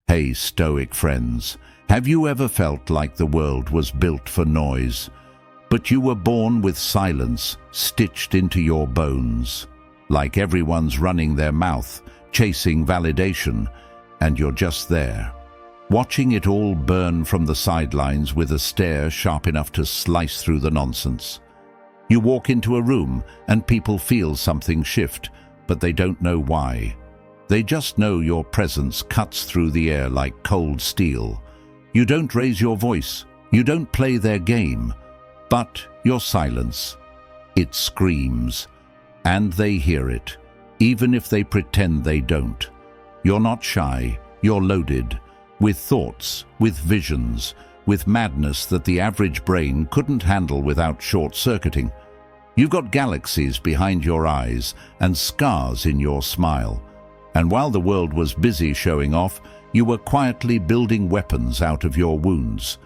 Hey, Stoic friends, have you ever felt like the world was built for noise, but you were born with silence stitched into your bones? Like everyone's running their mouth, chasing validation, and you're just there, watching it all burn from the sidelines with a stare sharp enough to slice through the nonsense. You walk into a room and people feel something shift, but they don't know why. They just know your presence cuts through the air like cold steel. You don't raise your voice, you don't play their game, but your silence, it screams, and they hear it, even if they pretend they don't. You're not shy, you're loaded, with thoughts, with visions, with madness that the average brain couldn't handle without short-circuiting. You've got galaxies behind your eyes and scars in your smile. And while the world was busy showing off, you were quietly building weapons out of your wounds.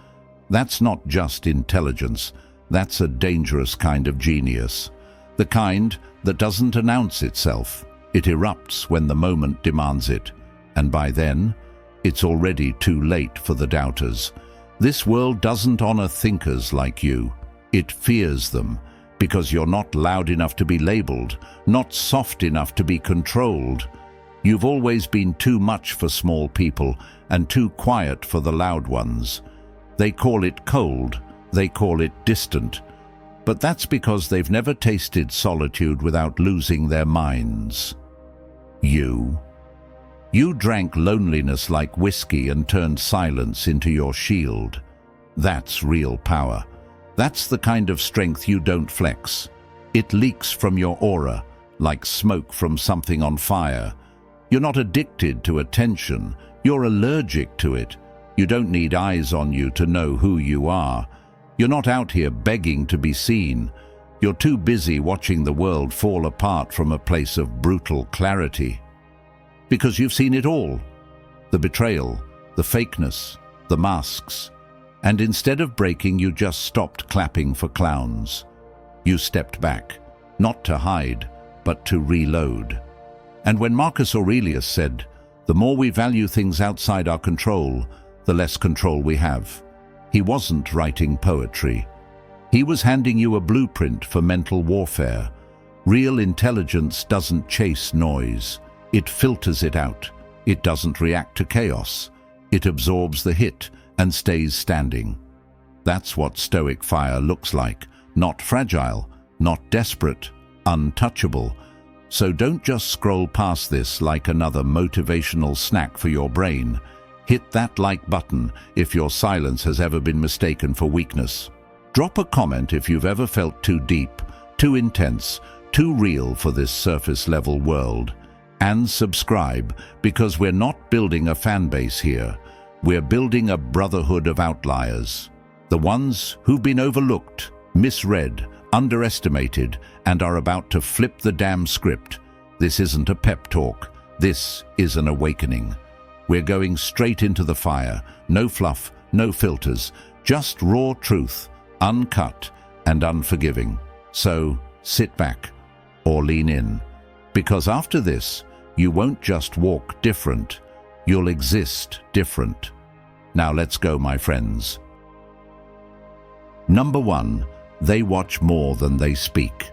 That's not just intelligence, that's a dangerous kind of genius. The kind that doesn't announce itself. It erupts when the moment demands it. And by then, it's already too late for the doubters. This world doesn't honor thinkers like you. It fears them, because you're not loud enough to be labeled, not soft enough to be controlled. You've always been too much for small people and too quiet for the loud ones. They call it cold, they call it distant, but that's because they've never tasted solitude without losing their minds. You drank loneliness like whiskey and turned silence into your shield. That's real power. That's the kind of strength you don't flex. It leaks from your aura, like smoke from something on fire. You're not addicted to attention, you're allergic to it. You don't need eyes on you to know who you are. You're not out here begging to be seen. You're too busy watching the world fall apart from a place of brutal clarity. Because you've seen it all. The betrayal, the fakeness, the masks. And instead of breaking, you just stopped clapping for clowns. You stepped back, not to hide, but to reload. And when Marcus Aurelius said, "The more we value things outside our control, the less control we have," he wasn't writing poetry. He was handing you a blueprint for mental warfare. Real intelligence doesn't chase noise. It filters it out. It doesn't react to chaos. It absorbs the hit and stays standing. That's what Stoic fire looks like. Not fragile, not desperate, untouchable. So don't just scroll past this like another motivational snack for your brain. Hit that like button if your silence has ever been mistaken for weakness. Drop a comment if you've ever felt too deep, too intense, too real for this surface-level world. And subscribe, because we're not building a fan base here. We're building a brotherhood of outliers. The ones who've been overlooked, misread, underestimated, and are about to flip the damn script. This isn't a pep talk. This is an awakening. We're going straight into the fire. No fluff, no filters, just raw truth, uncut and unforgiving. So sit back or lean in, because after this, you won't just walk different, you'll exist different. Now let's go, my friends. Number 1, they watch more than they speak.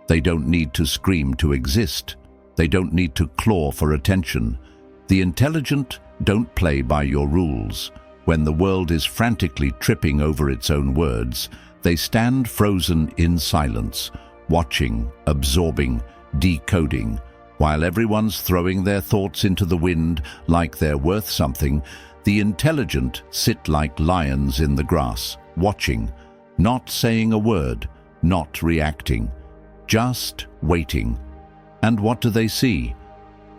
They don't need to scream to exist. They don't need to claw for attention. The intelligent don't play by your rules. When the world is frantically tripping over its own words, they stand frozen in silence, watching, absorbing, decoding. While everyone's throwing their thoughts into the wind like they're worth something, the intelligent sit like lions in the grass, watching, not saying a word, not reacting, just waiting. And what do they see?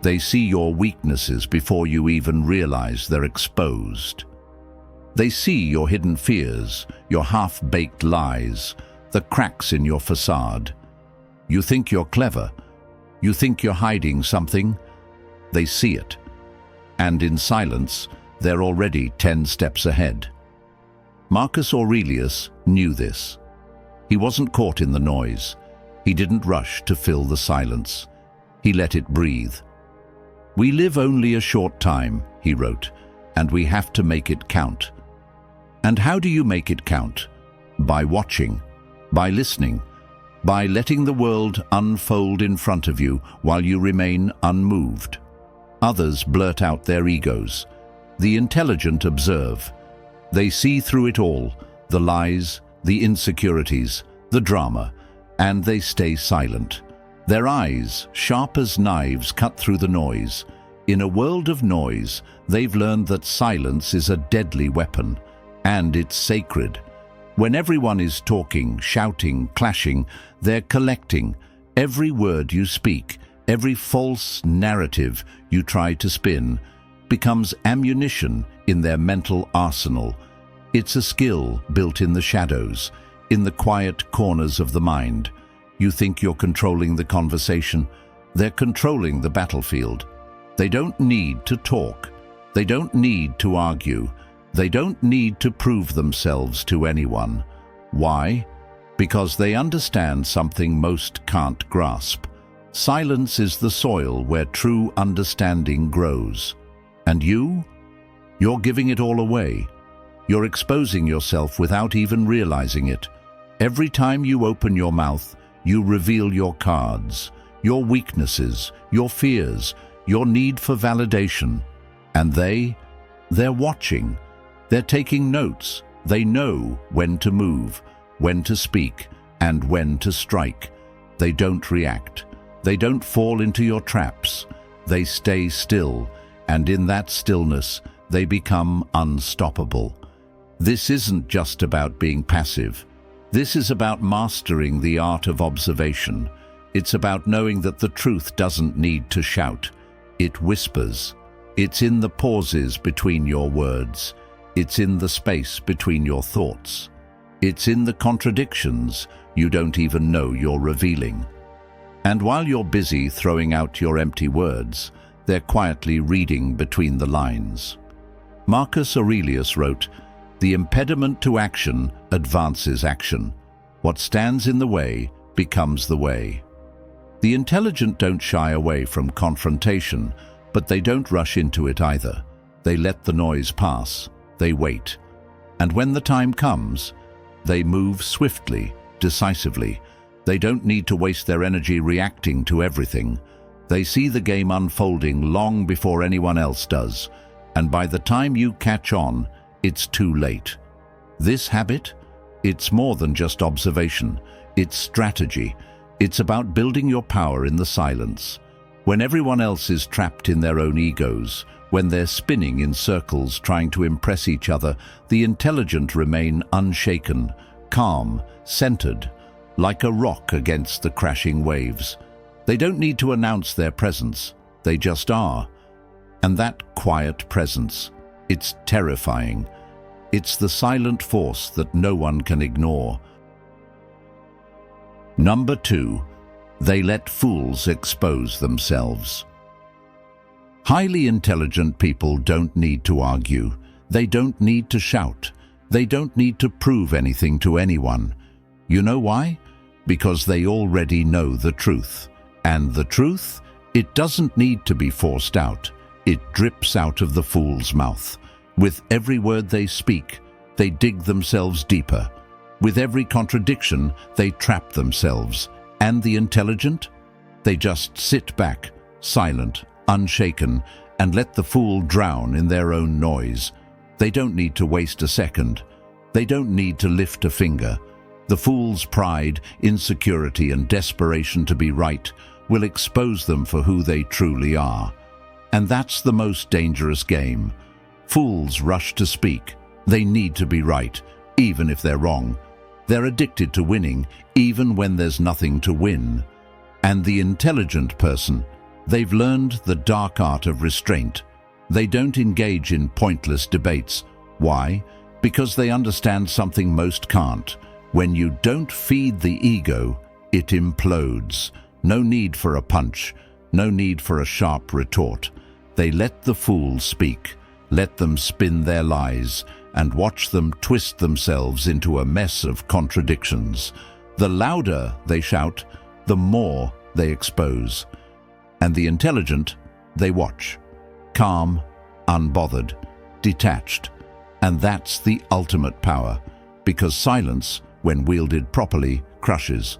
They see your weaknesses before you even realize they're exposed. They see your hidden fears, your half-baked lies, the cracks in your facade. You think you're clever. You think you're hiding something. They see it. And in silence, they're already 10 steps ahead. Marcus Aurelius knew this. He wasn't caught in the noise. He didn't rush to fill the silence. He let it breathe. "We live only a short time," he wrote, and we have to make it count. And how do you make it count? By watching, by listening, by letting the world unfold in front of you while you remain unmoved. Others blurt out their egos. The intelligent observe. They see through it all, the lies, the insecurities, the drama, and they stay silent. Their eyes, sharp as knives, cut through the noise. In a world of noise, they've learned that silence is a deadly weapon, and it's sacred. When everyone is talking, shouting, clashing, they're collecting. Every word you speak, every false narrative you try to spin, becomes ammunition in their mental arsenal. It's a skill built in the shadows, in the quiet corners of the mind. You think you're controlling the conversation. They're controlling the battlefield. They don't need to talk. They don't need to argue. They don't need to prove themselves to anyone. Why? Because they understand something most can't grasp. Silence is the soil where true understanding grows. And you're giving it all away. You're exposing yourself without even realizing it. Every time you open your mouth, you reveal your cards, your weaknesses, your fears, your need for validation. And they're watching. They're taking notes. They know when to move, when to speak, and when to strike. They don't react. They don't fall into your traps. They stay still, and in that stillness, they become unstoppable. This isn't just about being passive. This is about mastering the art of observation. It's about knowing that the truth doesn't need to shout. It whispers. It's in the pauses between your words. It's in the space between your thoughts. It's in the contradictions you don't even know you're revealing. And while you're busy throwing out your empty words, they're quietly reading between the lines. Marcus Aurelius wrote, "The impediment to action advances action. What stands in the way becomes the way." The intelligent don't shy away from confrontation, but they don't rush into it either. They let the noise pass. They wait. And when the time comes, they move swiftly, decisively. They don't need to waste their energy reacting to everything. They see the game unfolding long before anyone else does. And by the time you catch on, it's too late. This habit, it's more than just observation. It's strategy. It's about building your power in the silence. When everyone else is trapped in their own egos, when they're spinning in circles trying to impress each other, the intelligent remain unshaken, calm, centered, like a rock against the crashing waves. They don't need to announce their presence. They just are. And that quiet presence, it's terrifying. It's the silent force that no one can ignore. Number 2, they let fools expose themselves. Highly intelligent people don't need to argue. They don't need to shout. They don't need to prove anything to anyone. You know why? Because they already know the truth. And the truth, it doesn't need to be forced out. It drips out of the fool's mouth. With every word they speak, they dig themselves deeper. With every contradiction, they trap themselves. And the intelligent? They just sit back, silent, unshaken, and let the fool drown in their own noise. They don't need to waste a second. They don't need to lift a finger. The fool's pride, insecurity, and desperation to be right will expose them for who they truly are. And that's the most dangerous game. Fools rush to speak. They need to be right, even if they're wrong. They're addicted to winning, even when there's nothing to win. And the intelligent person, they've learned the dark art of restraint. They don't engage in pointless debates. Why? Because they understand something most can't. When you don't feed the ego, it implodes. No need for a punch, no need for a sharp retort. They let the fool speak, let them spin their lies, and watch them twist themselves into a mess of contradictions. The louder they shout, the more they expose. And the intelligent, they watch, calm, unbothered, detached. And that's the ultimate power, because silence, when wielded properly, crushes.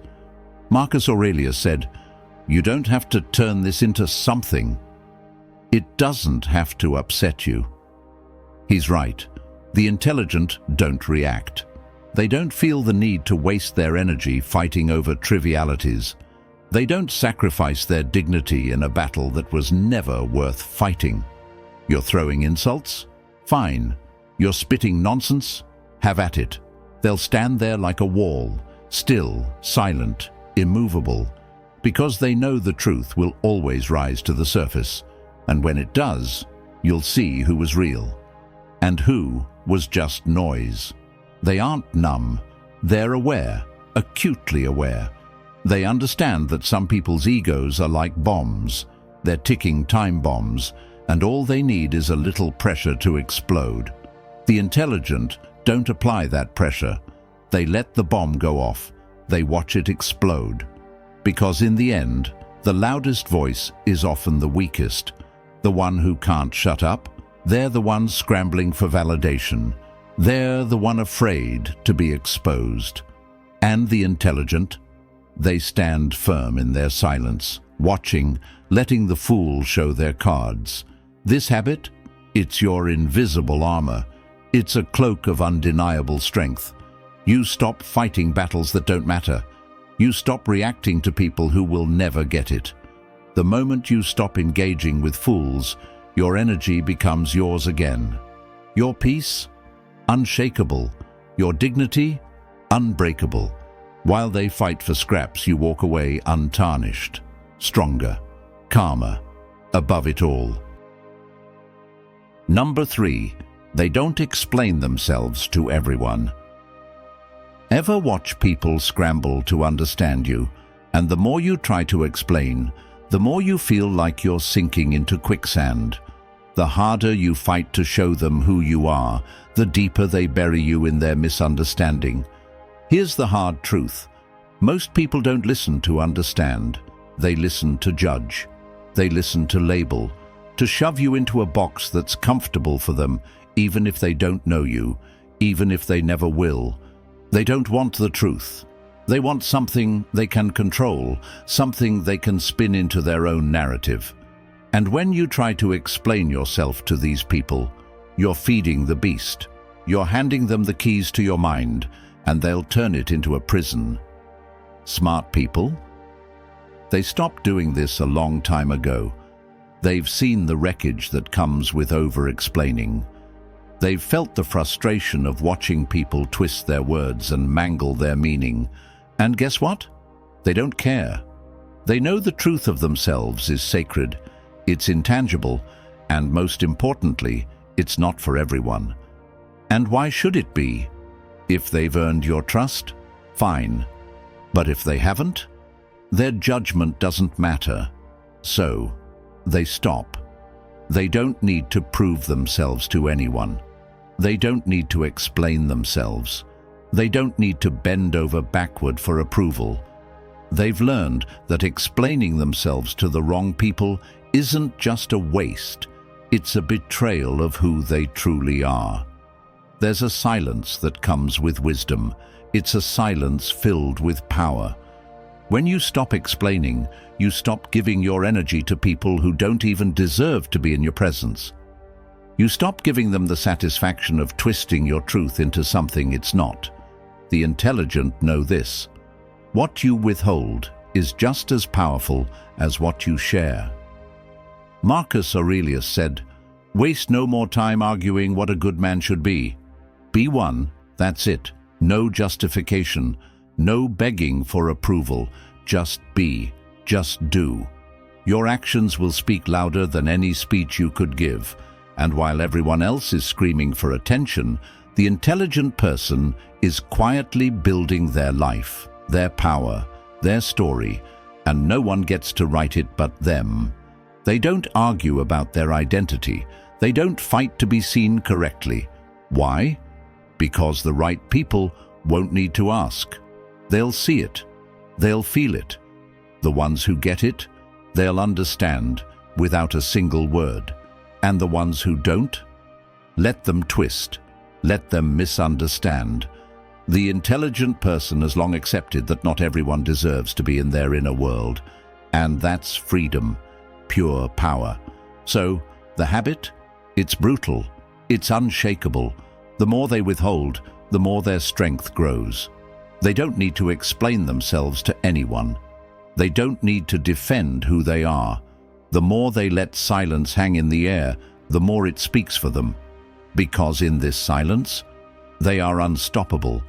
Marcus Aurelius said, "You don't have to turn this into something. It doesn't have to upset you." He's right. The intelligent don't react. They don't feel the need to waste their energy fighting over trivialities. They don't sacrifice their dignity in a battle that was never worth fighting. You're throwing insults? Fine. You're spitting nonsense? Have at it. They'll stand there like a wall, still, silent, immovable, because they know the truth will always rise to the surface. And when it does, you'll see who was real and who was just noise. They aren't numb. They're aware, acutely aware. They understand that some people's egos are like bombs. They're ticking time bombs, and all they need is a little pressure to explode. The intelligent don't apply that pressure. They let the bomb go off. They watch it explode. Because in the end, the loudest voice is often the weakest. The one who can't shut up. They're the one scrambling for validation. They're the one afraid to be exposed. And the intelligent, they stand firm in their silence, watching, letting the fool show their cards. This habit, it's your invisible armor. It's a cloak of undeniable strength. You stop fighting battles that don't matter. You stop reacting to people who will never get it. The moment you stop engaging with fools, your energy becomes yours again. Your peace, unshakable. Your dignity, unbreakable. While they fight for scraps, you walk away untarnished, stronger, calmer, above it all. Number 3, they don't explain themselves to everyone. Ever watch people scramble to understand you, and the more you try to explain, the more you feel like you're sinking into quicksand. The harder you fight to show them who you are, the deeper they bury you in their misunderstanding. Here's the hard truth. Most people don't listen to understand. They listen to judge. They listen to label, to shove you into a box that's comfortable for them, even if they don't know you, even if they never will. They don't want the truth. They want something they can control, something they can spin into their own narrative. And when you try to explain yourself to these people, you're feeding the beast. You're handing them the keys to your mind, and they'll turn it into a prison. Smart people? They stopped doing this a long time ago. They've seen the wreckage that comes with over-explaining. They've felt the frustration of watching people twist their words and mangle their meaning. And guess what? They don't care. They know the truth of themselves is sacred. It's intangible, and most importantly, it's not for everyone. And why should it be? If they've earned your trust, fine. But if they haven't, their judgment doesn't matter. So, they stop. They don't need to prove themselves to anyone. They don't need to explain themselves. They don't need to bend over backward for approval. They've learned that explaining themselves to the wrong people isn't just a waste, it's a betrayal of who they truly are. There's a silence that comes with wisdom. It's a silence filled with power. When you stop explaining, you stop giving your energy to people who don't even deserve to be in your presence. You stop giving them the satisfaction of twisting your truth into something it's not. The intelligent know this. What you withhold is just as powerful as what you share. Marcus Aurelius said, "Waste no more time arguing what a good man should be. Be one, that's it. No justification, no begging for approval. Just be, just do. Your actions will speak louder than any speech you could give. And while everyone else is screaming for attention, the intelligent person is quietly building their life, their power, their story, and no one gets to write it but them. They don't argue about their identity. They don't fight to be seen correctly. Why? Because the right people won't need to ask. They'll see it. They'll feel it. The ones who get it, they'll understand without a single word. And the ones who don't? Let them twist. Let them misunderstand. The intelligent person has long accepted that not everyone deserves to be in their inner world, and that's freedom, pure power. So, the habit? It's brutal. It's unshakable. The more they withhold, the more their strength grows. They don't need to explain themselves to anyone. They don't need to defend who they are. The more they let silence hang in the air, the more it speaks for them. Because in this silence, they are unstoppable,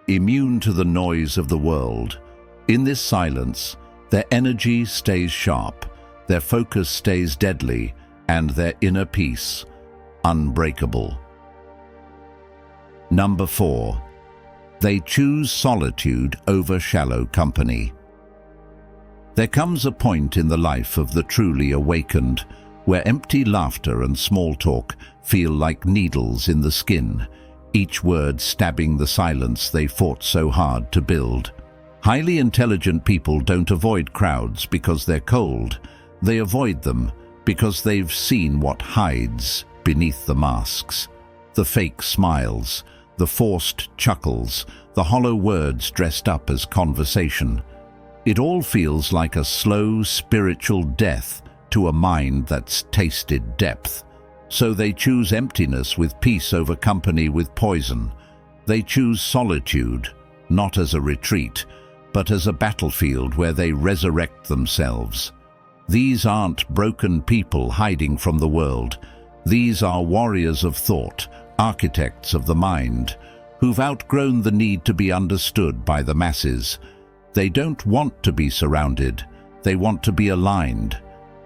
immune to the noise of the world. In this silence, their energy stays sharp, their focus stays deadly, and their inner peace unbreakable. Number 4. They choose solitude over shallow company. There comes a point in the life of the truly awakened where empty laughter and small talk feel like needles in the skin, each word stabbing the silence they fought so hard to build. Highly intelligent people don't avoid crowds because they're cold. They avoid them because they've seen what hides beneath the masks. The fake smiles, the forced chuckles, the hollow words dressed up as conversation. It all feels like a slow spiritual death to a mind that's tasted depth. So they choose emptiness with peace over company with poison. They choose solitude, not as a retreat, but as a battlefield where they resurrect themselves. These aren't broken people hiding from the world. These are warriors of thought, architects of the mind, who've outgrown the need to be understood by the masses. They don't want to be surrounded. They want to be aligned.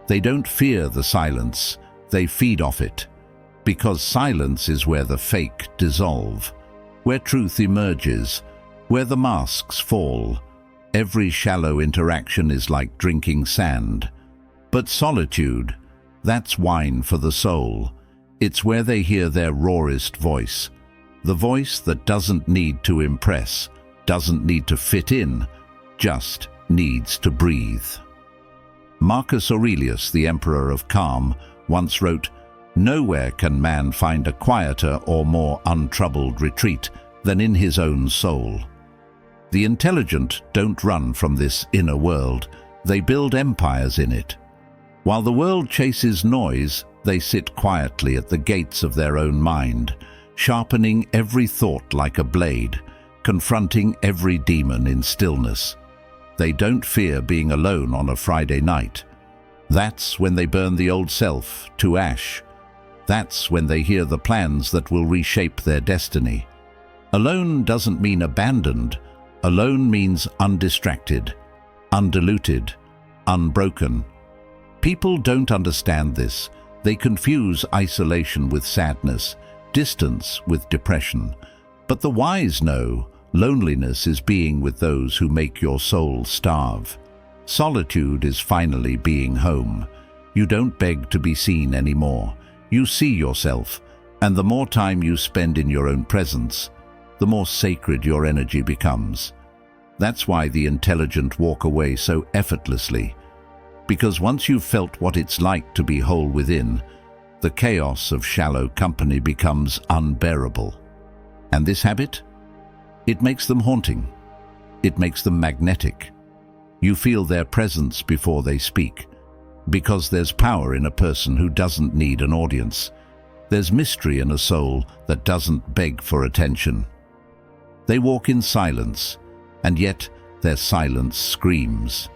They don't fear the silence. They feed off it. Because silence is where the fake dissolve, where truth emerges, where the masks fall. Every shallow interaction is like drinking sand. But solitude, that's wine for the soul. It's where they hear their rawest voice. The voice that doesn't need to impress, doesn't need to fit in, just needs to breathe. Marcus Aurelius, the emperor of calm, once wrote, "Nowhere can man find a quieter or more untroubled retreat than in his own soul." The intelligent don't run from this inner world. They build empires in it. While the world chases noise, they sit quietly at the gates of their own mind, sharpening every thought like a blade, confronting every demon in stillness. They don't fear being alone on a Friday night. That's when they burn the old self to ash. That's when they hear the plans that will reshape their destiny. Alone doesn't mean abandoned. Alone means undistracted, undiluted, unbroken. People don't understand this. They confuse isolation with sadness, distance with depression. But the wise know loneliness is being with those who make your soul starve. Solitude is finally being home. You don't beg to be seen anymore. You see yourself, and the more time you spend in your own presence, the more sacred your energy becomes. That's why the intelligent walk away so effortlessly. Because once you've felt what it's like to be whole within, the chaos of shallow company becomes unbearable. And this habit? It makes them haunting. It makes them magnetic. You feel their presence before they speak. Because there's power in a person who doesn't need an audience. There's mystery in a soul that doesn't beg for attention. They walk in silence, and yet their silence screams.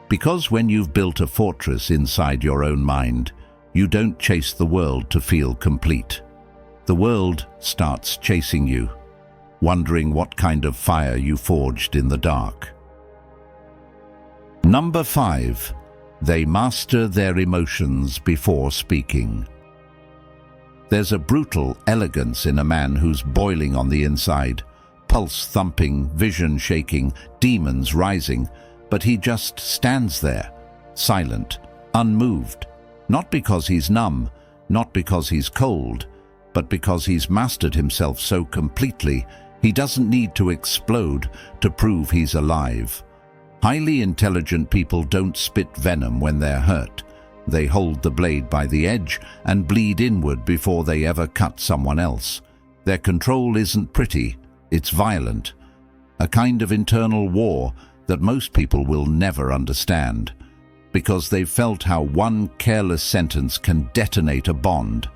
Because when you've built a fortress inside your own mind, you don't chase the world to feel complete. The world starts chasing you, wondering what kind of fire you forged in the dark. Number 5. They master their emotions before speaking. There's a brutal elegance in a man who's boiling on the inside, pulse thumping, vision shaking, demons rising, but he just stands there, silent, unmoved, not because he's numb, not because he's cold, but because he's mastered himself so completely he doesn't need to explode to prove he's alive. Highly intelligent people don't spit venom when they're hurt. They hold the blade by the edge and bleed inward before they ever cut someone else. Their control isn't pretty, it's violent. A kind of internal war that most people will never understand, because they've felt how one careless sentence can detonate a bond,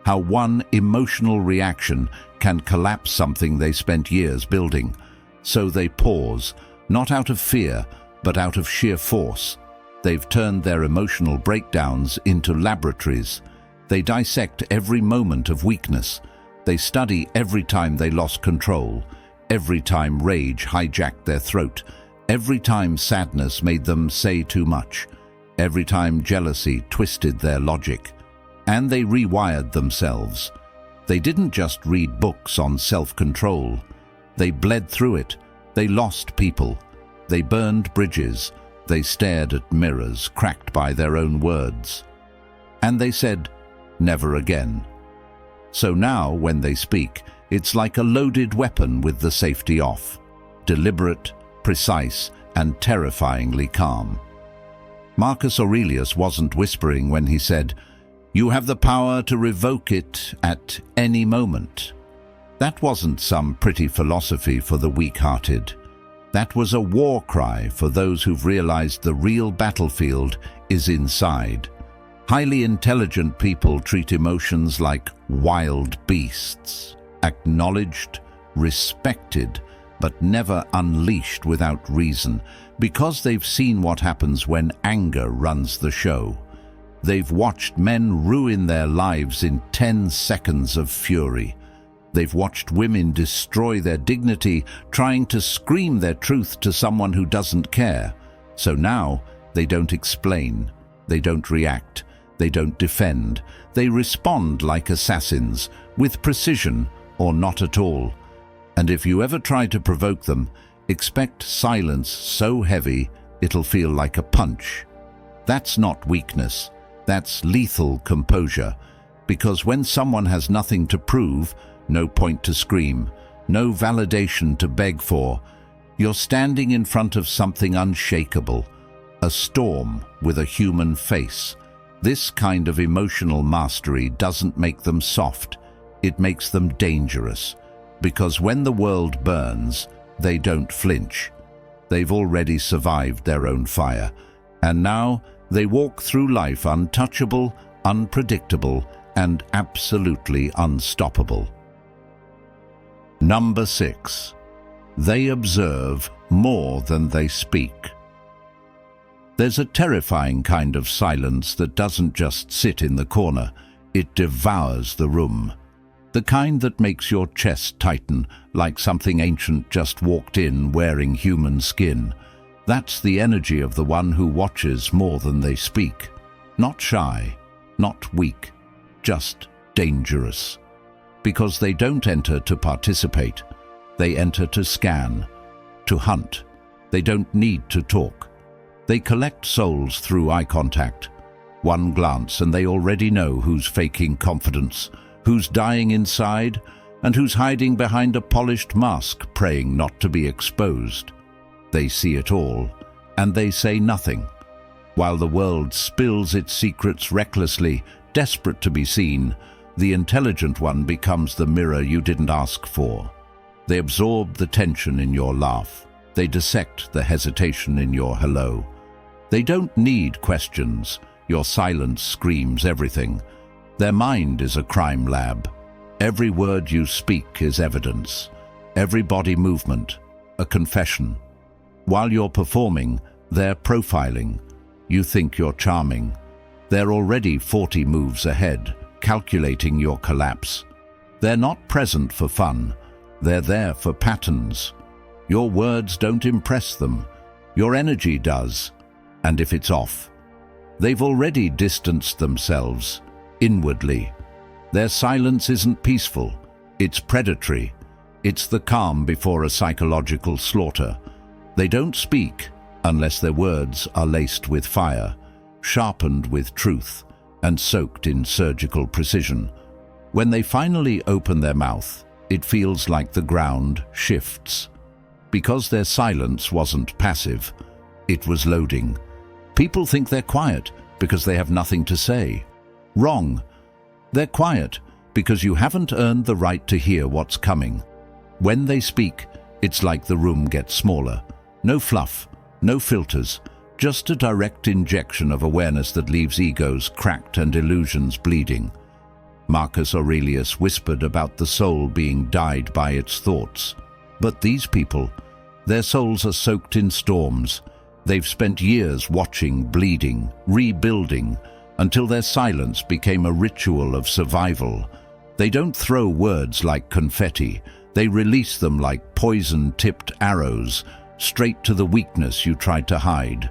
how one emotional reaction can collapse something they spent years building. So they pause, not out of fear, but out of sheer force. They've turned their emotional breakdowns into laboratories. They dissect every moment of weakness. They study every time they lost control, every time rage hijacked their throat, every time sadness made them say too much, every time jealousy twisted their logic. And they rewired themselves. They didn't just read books on self-control. They bled through it. They lost people. They burned bridges. They stared at mirrors cracked by their own words. And they said, "Never again." So now, when they speak, it's like a loaded weapon with the safety off. Deliberate, precise, and terrifyingly calm. Marcus Aurelius wasn't whispering when he said, "You have the power to revoke it at any moment." That wasn't some pretty philosophy for the weak-hearted. That was a war cry for those who've realized the real battlefield is inside. Highly intelligent people treat emotions like wild beasts, acknowledged, respected, but never unleashed without reason, because they've seen what happens when anger runs the show. They've watched men ruin their lives in 10 seconds of fury. They've watched women destroy their dignity trying to scream their truth to someone who doesn't care. So now they don't explain, they don't react, they don't defend. They respond like assassins, with precision or not at all. And if you ever try to provoke them, expect silence so heavy it'll feel like a punch. That's not weakness, that's lethal composure. Because when someone has nothing to prove, no point to scream, no validation to beg for, you're standing in front of something unshakable, a storm with a human face. This kind of emotional mastery doesn't make them soft, it makes them dangerous. Because when the world burns, they don't flinch. They've already survived their own fire, and now they walk through life untouchable, unpredictable, and absolutely unstoppable. Number 6. They observe more than they speak. There's a terrifying kind of silence that doesn't just sit in the corner, it devours the room. The kind that makes your chest tighten like something ancient just walked in wearing human skin. That's the energy of the one who watches more than they speak. Not shy, not weak, just dangerous. Because they don't enter to participate, they enter to scan, to hunt. They don't need to talk. They collect souls through eye contact. One glance and they already know who's faking confidence, who's dying inside, and who's hiding behind a polished mask praying not to be exposed. They see it all, and they say nothing. While the world spills its secrets recklessly, desperate to be seen, the intelligent one becomes the mirror you didn't ask for. They absorb the tension in your laugh. They dissect the hesitation in your hello. They don't need questions. Your silence screams everything. Their mind is a crime lab. Every word you speak is evidence. Every body movement, a confession. While you're performing, they're profiling. You think you're charming. They're already 40 moves ahead, calculating your collapse. They're not present for fun. They're there for patterns. Your words don't impress them. Your energy does. And if it's off, they've already distanced themselves, inwardly. Their silence isn't peaceful. It's predatory. It's the calm before a psychological slaughter. They don't speak unless their words are laced with fire, sharpened with truth, and soaked in surgical precision. When they finally open their mouth, it feels like the ground shifts. Because their silence wasn't passive, it was loading. People think they're quiet, because they have nothing to say. Wrong. They're quiet because you haven't earned the right to hear what's coming. When they speak, it's like the room gets smaller. No fluff, no filters, just a direct injection of awareness that leaves egos cracked and illusions bleeding. Marcus Aurelius whispered about the soul being dyed by its thoughts. But these people, their souls are soaked in storms. They've spent years watching, bleeding, rebuilding, until their silence became a ritual of survival. They don't throw words like confetti. They release them like poison-tipped arrows, straight to the weakness you tried to hide.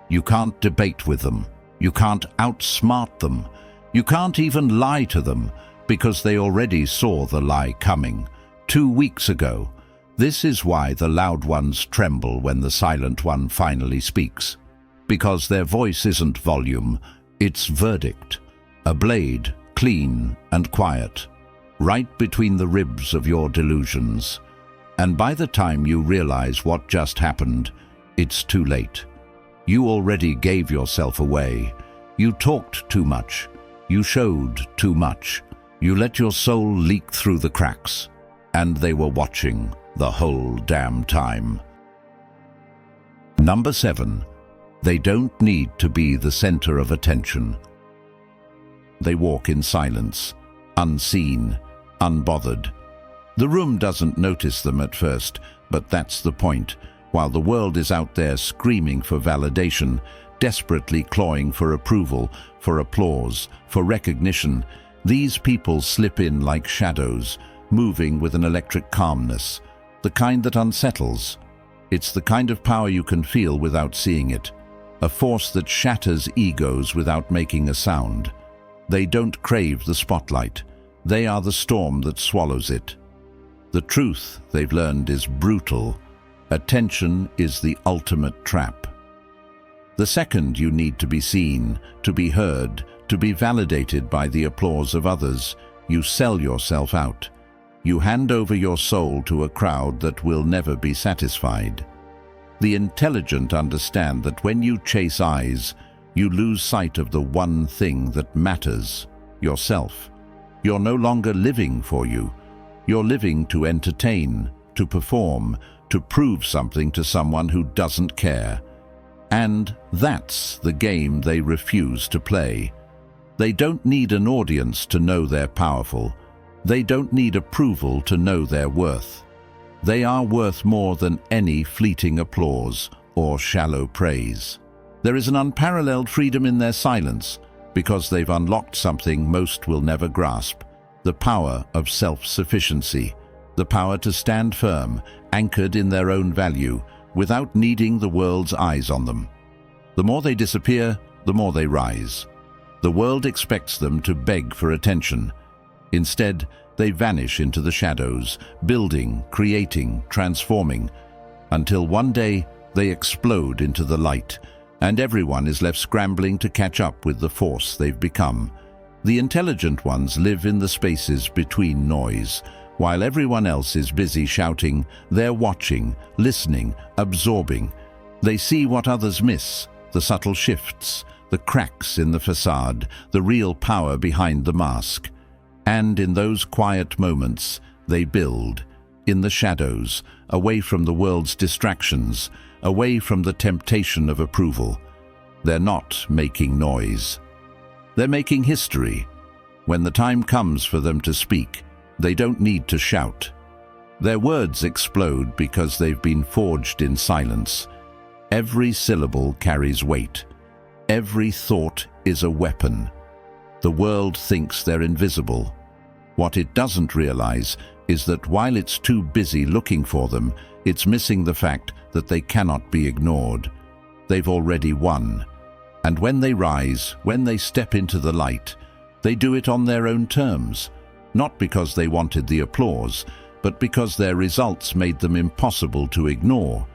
You can't debate with them. You can't outsmart them. You can't even lie to them, because they already saw the lie coming 2 weeks ago. This is why the loud ones tremble when the silent one finally speaks. Because their voice isn't volume, it's verdict. A blade, clean and quiet, right between the ribs of your delusions. And by the time you realize what just happened, it's too late. You already gave yourself away. You talked too much. You showed too much. You let your soul leak through the cracks. And they were watching the whole damn time. Number 7. They don't need to be the center of attention. They walk in silence, unseen, unbothered. The room doesn't notice them at first, but that's the point. While the world is out there screaming for validation, desperately clawing for approval, for applause, for recognition, these people slip in like shadows, moving with an electric calmness, the kind that unsettles. It's the kind of power you can feel without seeing it, a force that shatters egos without making a sound. They don't crave the spotlight. They are the storm that swallows it. The truth, they've learned, is brutal. Attention is the ultimate trap. The second you need to be seen, to be heard, to be validated by the applause of others, you sell yourself out. You hand over your soul to a crowd that will never be satisfied. The intelligent understand that when you chase eyes, you lose sight of the one thing that matters, yourself. You're no longer living for you. You're living to entertain, to perform, to prove something to someone who doesn't care. And that's the game they refuse to play. They don't need an audience to know they're powerful. They don't need approval to know their worth. They are worth more than any fleeting applause or shallow praise. There is an unparalleled freedom in their silence because they've unlocked something most will never grasp: the power of self-sufficiency, the power to stand firm, anchored in their own value, without needing the world's eyes on them. The more they disappear, the more they rise. The world expects them to beg for attention. Instead, they vanish into the shadows, building, creating, transforming, until one day they explode into the light, and everyone is left scrambling to catch up with the force they've become. The intelligent ones live in the spaces between noise. While everyone else is busy shouting, they're watching, listening, absorbing. They see what others miss, the subtle shifts, the cracks in the facade, the real power behind the mask. And in those quiet moments, they build, in the shadows, away from the world's distractions, away from the temptation of approval. They're not making noise. They're making history. When the time comes for them to speak, they don't need to shout. Their words explode because they've been forged in silence. Every syllable carries weight. Every thought is a weapon. The world thinks they're invisible. What it doesn't realize is that while it's too busy looking for them, it's missing the fact that they cannot be ignored. They've already won. And when they rise, when they step into the light, they do it on their own terms, not because they wanted the applause, but because their results made them impossible to ignore.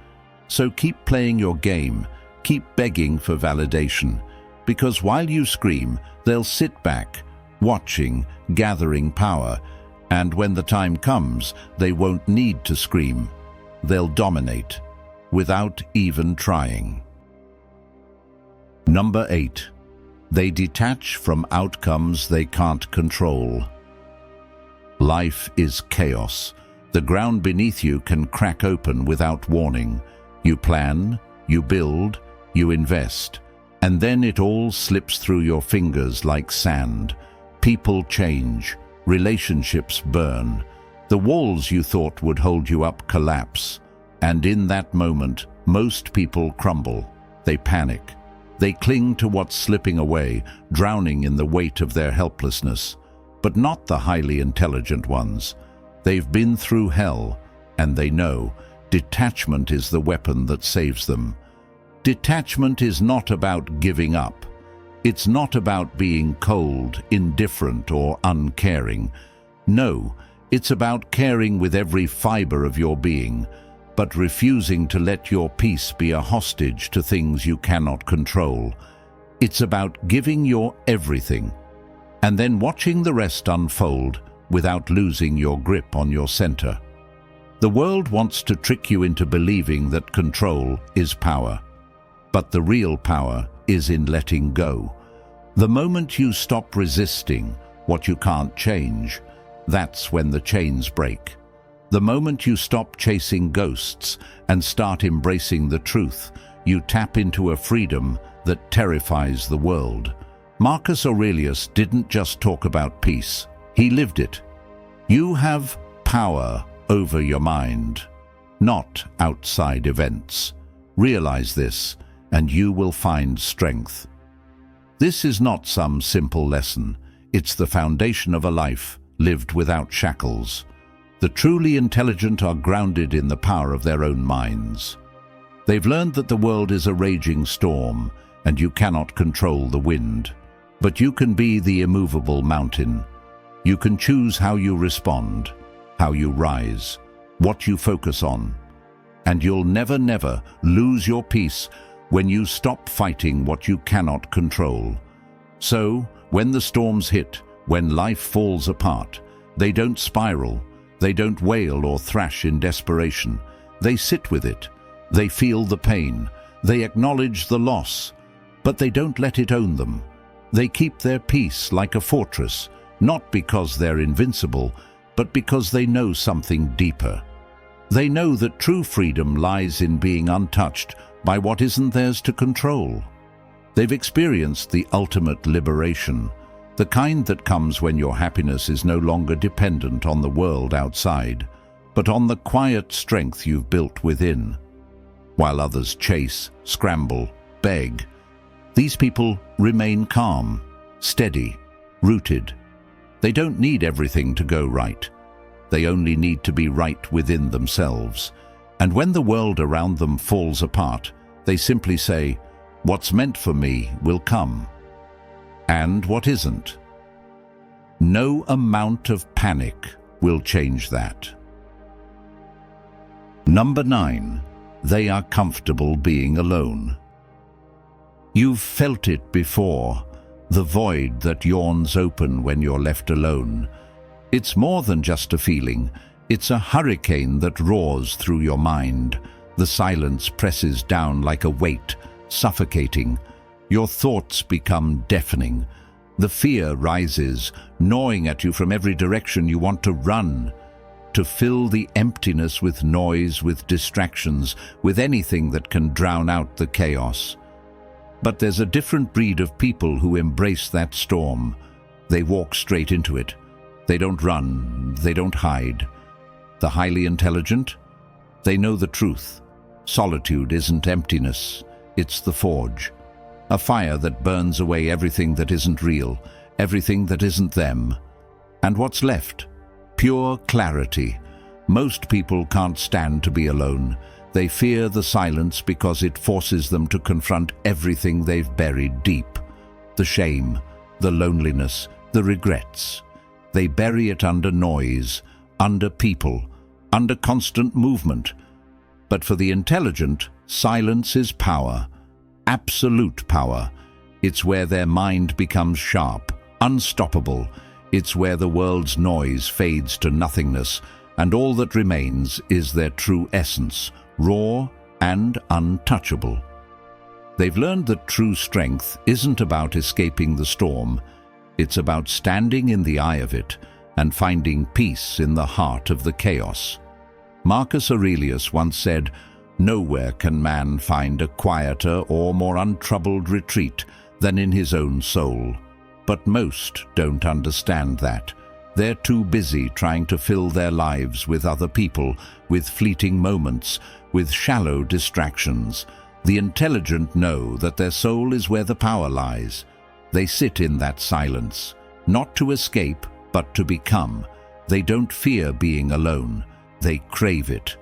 So keep playing your game, keep begging for validation, because while you scream, they'll sit back, watching, gathering power, and when the time comes, they won't need to scream. They'll dominate, without even trying. Number 8. They detach from outcomes they can't control. Life is chaos. The ground beneath you can crack open without warning. You plan, you build, you invest, and then it all slips through your fingers like sand. People change, relationships burn. The walls you thought would hold you up collapse, and in that moment, most people crumble. They panic. They cling to what's slipping away, drowning in the weight of their helplessness. But not the highly intelligent ones. They've been through hell, and they know detachment is the weapon that saves them. Detachment is not about giving up. It's not about being cold, indifferent, or uncaring. No, it's about caring with every fiber of your being, but refusing to let your peace be a hostage to things you cannot control. It's about giving your everything, and then watching the rest unfold without losing your grip on your center. The world wants to trick you into believing that control is power, but the real power is in letting go. The moment you stop resisting what you can't change, that's when the chains break. The moment you stop chasing ghosts and start embracing the truth, you tap into a freedom that terrifies the world. Marcus Aurelius didn't just talk about peace, he lived it. You have power over your mind, not outside events. Realize this, and you will find strength. This is not some simple lesson. It's the foundation of a life lived without shackles. The truly intelligent are grounded in the power of their own minds. They've learned that the world is a raging storm, and you cannot control the wind. But you can be the immovable mountain. You can choose how you respond, how you rise, what you focus on. And you'll never lose your peace when you stop fighting what you cannot control. So, when the storms hit, when life falls apart, they don't spiral, they don't wail or thrash in desperation. They sit with it, they feel the pain, they acknowledge the loss, but they don't let it own them. They keep their peace like a fortress, not because they're invincible, but because they know something deeper. They know that true freedom lies in being untouched by what isn't theirs to control. They've experienced the ultimate liberation, the kind that comes when your happiness is no longer dependent on the world outside, but on the quiet strength you've built within. While others chase, scramble, beg, these people remain calm, steady, rooted. They don't need everything to go right. They only need to be right within themselves. And when the world around them falls apart, they simply say, "What's meant for me will come." And what isn't? No amount of panic will change that. Number 9. They are comfortable being alone. You've felt it before, the void that yawns open when you're left alone. It's more than just a feeling. It's a hurricane that roars through your mind. The silence presses down like a weight, suffocating. Your thoughts become deafening. The fear rises, gnawing at you from every direction. You want to run, to fill the emptiness with noise, with distractions, with anything that can drown out the chaos. But there's a different breed of people who embrace that storm. They walk straight into it. They don't run, they don't hide. The highly intelligent, they know the truth. Solitude isn't emptiness, it's the forge. A fire that burns away everything that isn't real, everything that isn't them. And what's left? Pure clarity. Most people can't stand to be alone. They fear the silence because it forces them to confront everything they've buried deep. The shame, the loneliness, the regrets. They bury it under noise, under people, under constant movement. But for the intelligent, silence is power. Absolute power. It's where their mind becomes sharp, unstoppable. It's where the world's noise fades to nothingness, and all that remains is their true essence, raw and untouchable. They've learned that true strength isn't about escaping the storm. It's about standing in the eye of it and finding peace in the heart of the chaos. Marcus Aurelius once said, "Nowhere can man find a quieter or more untroubled retreat than in his own soul." But most don't understand that. They're too busy trying to fill their lives with other people, with fleeting moments, with shallow distractions. The intelligent know that their soul is where the power lies. They sit in that silence, not to escape, but to become. They don't fear being alone. They crave it.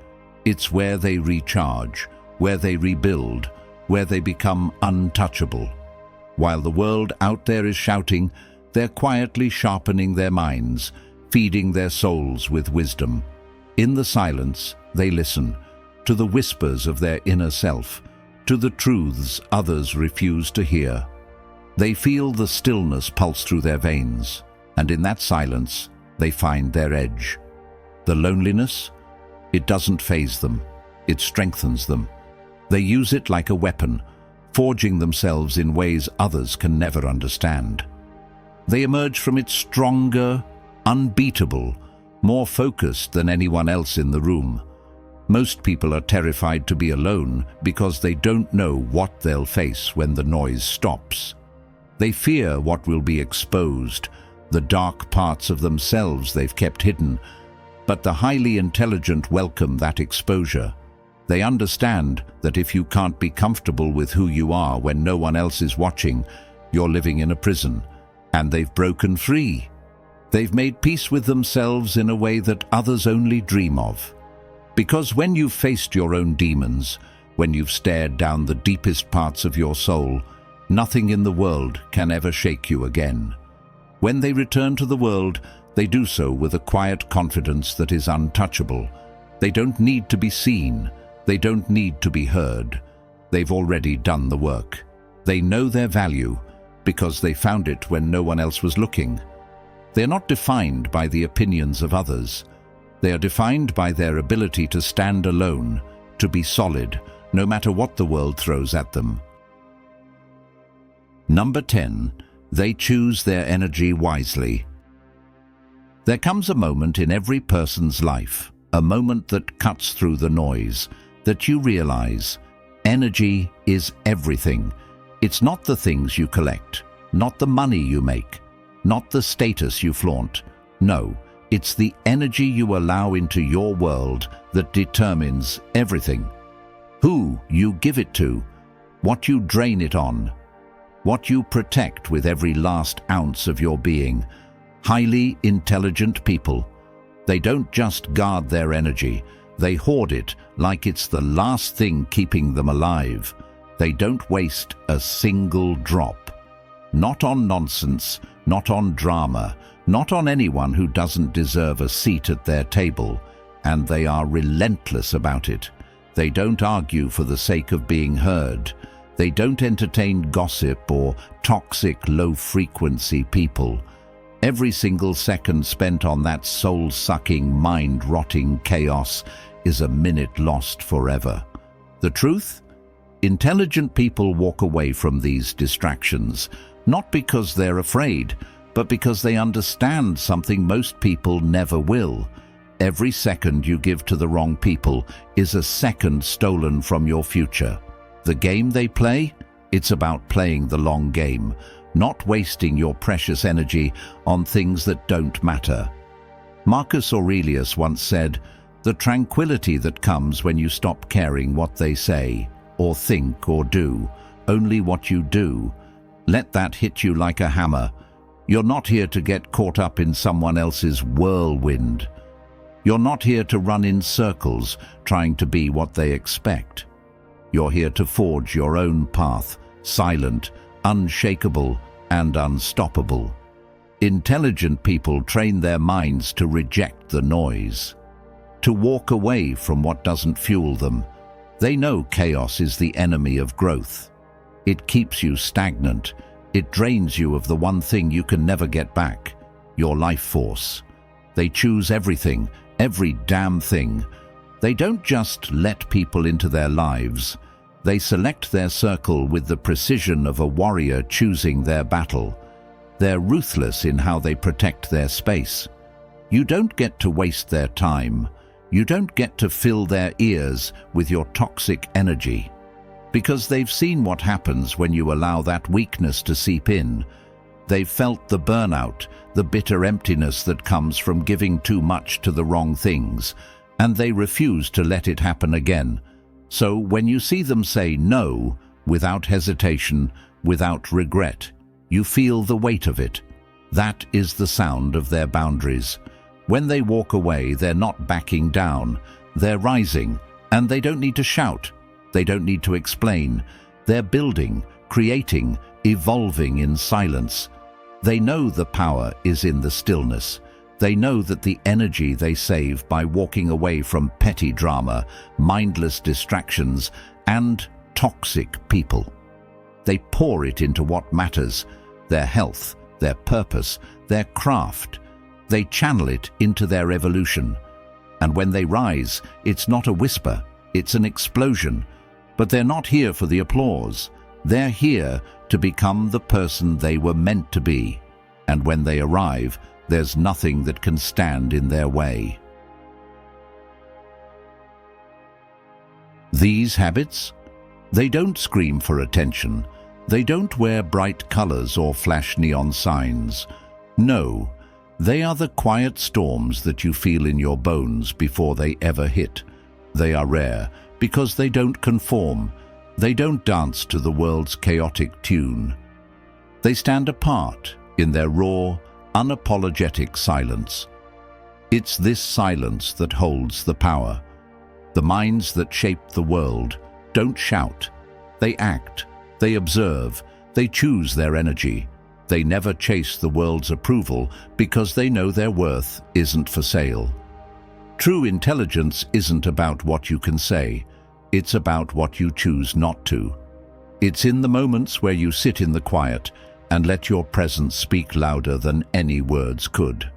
It's where they recharge, where they rebuild, where they become untouchable. While the world out there is shouting, they're quietly sharpening their minds, feeding their souls with wisdom. In the silence, they listen to the whispers of their inner self, to the truths others refuse to hear. They feel the stillness pulse through their veins, and in that silence, they find their edge. The loneliness? It doesn't faze them. It strengthens them. They use it like a weapon, forging themselves in ways others can never understand. They emerge from it stronger, unbeatable, more focused than anyone else in the room. Most people are terrified to be alone because they don't know what they'll face when the noise stops. They fear what will be exposed, the dark parts of themselves they've kept hidden. But the highly intelligent welcome that exposure. They understand that if you can't be comfortable with who you are when no one else is watching, you're living in a prison, and they've broken free. They've made peace with themselves in a way that others only dream of. Because when you've faced your own demons, when you've stared down the deepest parts of your soul, nothing in the world can ever shake you again. When they return to the world, they do so with a quiet confidence that is untouchable. They don't need to be seen. They don't need to be heard. They've already done the work. They know their value because they found it when no one else was looking. They are not defined by the opinions of others. They are defined by their ability to stand alone, to be solid, no matter what the world throws at them. Number 10. They choose their energy wisely. There comes a moment in every person's life, a moment that cuts through the noise, that you realize energy is everything. It's not the things you collect, not the money you make, not the status you flaunt. No, it's the energy you allow into your world that determines everything. Who you give it to, what you drain it on, what you protect with every last ounce of your being. Highly intelligent people, they don't just guard their energy, they hoard it like it's the last thing keeping them alive. They don't waste a single drop. Not on nonsense, not on drama, not on anyone who doesn't deserve a seat at their table, and they are relentless about it. They don't argue for the sake of being heard. They don't entertain gossip or toxic low-frequency people. Every single second spent on that soul-sucking, mind-rotting chaos is a minute lost forever. The truth? Intelligent people walk away from these distractions, not because they're afraid, but because they understand something most people never will. Every second you give to the wrong people is a second stolen from your future. The game they play? It's about playing the long game, not wasting your precious energy on things that don't matter. Marcus Aurelius once said, "The tranquility that comes when you stop caring what they say, or think or do, only what you do. Let that hit you like a hammer. You're not here to get caught up in someone else's whirlwind. You're not here to run in circles trying to be what they expect. You're here to forge your own path, silent, unshakable, and unstoppable." Intelligent people train their minds to reject the noise, to walk away from what doesn't fuel them. They know chaos is the enemy of growth. It keeps you stagnant. It drains you of the one thing you can never get back, your life force. They choose everything, every damn thing. They don't just let people into their lives. They select their circle with the precision of a warrior choosing their battle. They're ruthless in how they protect their space. You don't get to waste their time. You don't get to fill their ears with your toxic energy. Because they've seen what happens when you allow that weakness to seep in. They've felt the burnout, the bitter emptiness that comes from giving too much to the wrong things, and they refuse to let it happen again. So when you see them say no, without hesitation, without regret, you feel the weight of it. That is the sound of their boundaries. When they walk away, they're not backing down. They're rising, and they don't need to shout. They don't need to explain. They're building, creating, evolving in silence. They know the power is in the stillness. They know that the energy they save by walking away from petty drama, mindless distractions, and toxic people. They pour it into what matters, their health, their purpose, their craft. They channel it into their evolution. And when they rise, it's not a whisper, it's an explosion. But they're not here for the applause. They're here to become the person they were meant to be. And when they arrive, there's nothing that can stand in their way. These habits? They don't scream for attention. They don't wear bright colors or flash neon signs. No, they are the quiet storms that you feel in your bones before they ever hit. They are rare because they don't conform. They don't dance to the world's chaotic tune. They stand apart in their raw, unapologetic silence. It's this silence that holds the power. The minds that shape the world don't shout. They act, they observe, they choose their energy. They never chase the world's approval because they know their worth isn't for sale. True intelligence isn't about what you can say. It's about what you choose not to. It's in the moments where you sit in the quiet and let your presence speak louder than any words could.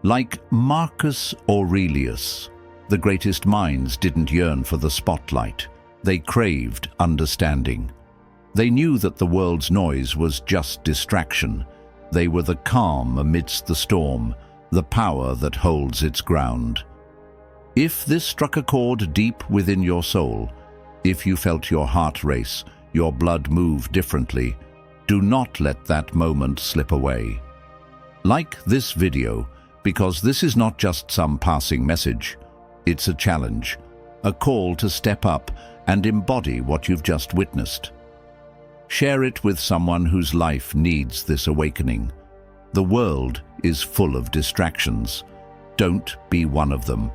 Like Marcus Aurelius, the greatest minds didn't yearn for the spotlight. They craved understanding. They knew that the world's noise was just distraction. They were the calm amidst the storm, the power that holds its ground. If this struck a chord deep within your soul, if you felt your heart race, your blood move differently, do not let that moment slip away. Like this video, because this is not just some passing message. It's a challenge, a call to step up and embody what you've just witnessed. Share it with someone whose life needs this awakening. The world is full of distractions. Don't be one of them.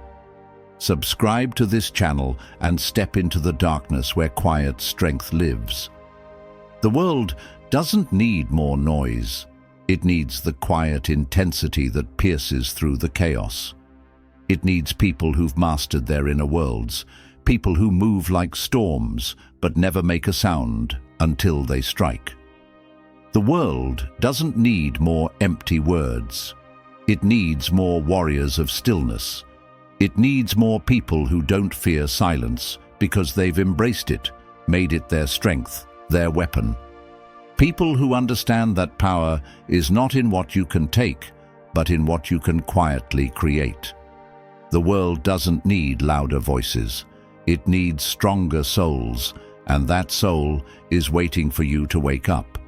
Subscribe to this channel and step into the darkness where quiet strength lives. The world doesn't need more noise. It needs the quiet intensity that pierces through the chaos. It needs people who've mastered their inner worlds, people who move like storms but never make a sound until they strike. The world doesn't need more empty words. It needs more warriors of stillness. It needs more people who don't fear silence because they've embraced it, made it their strength, their weapon. People who understand that power is not in what you can take, but in what you can quietly create. The world doesn't need louder voices. It needs stronger souls, and that soul is waiting for you to wake up.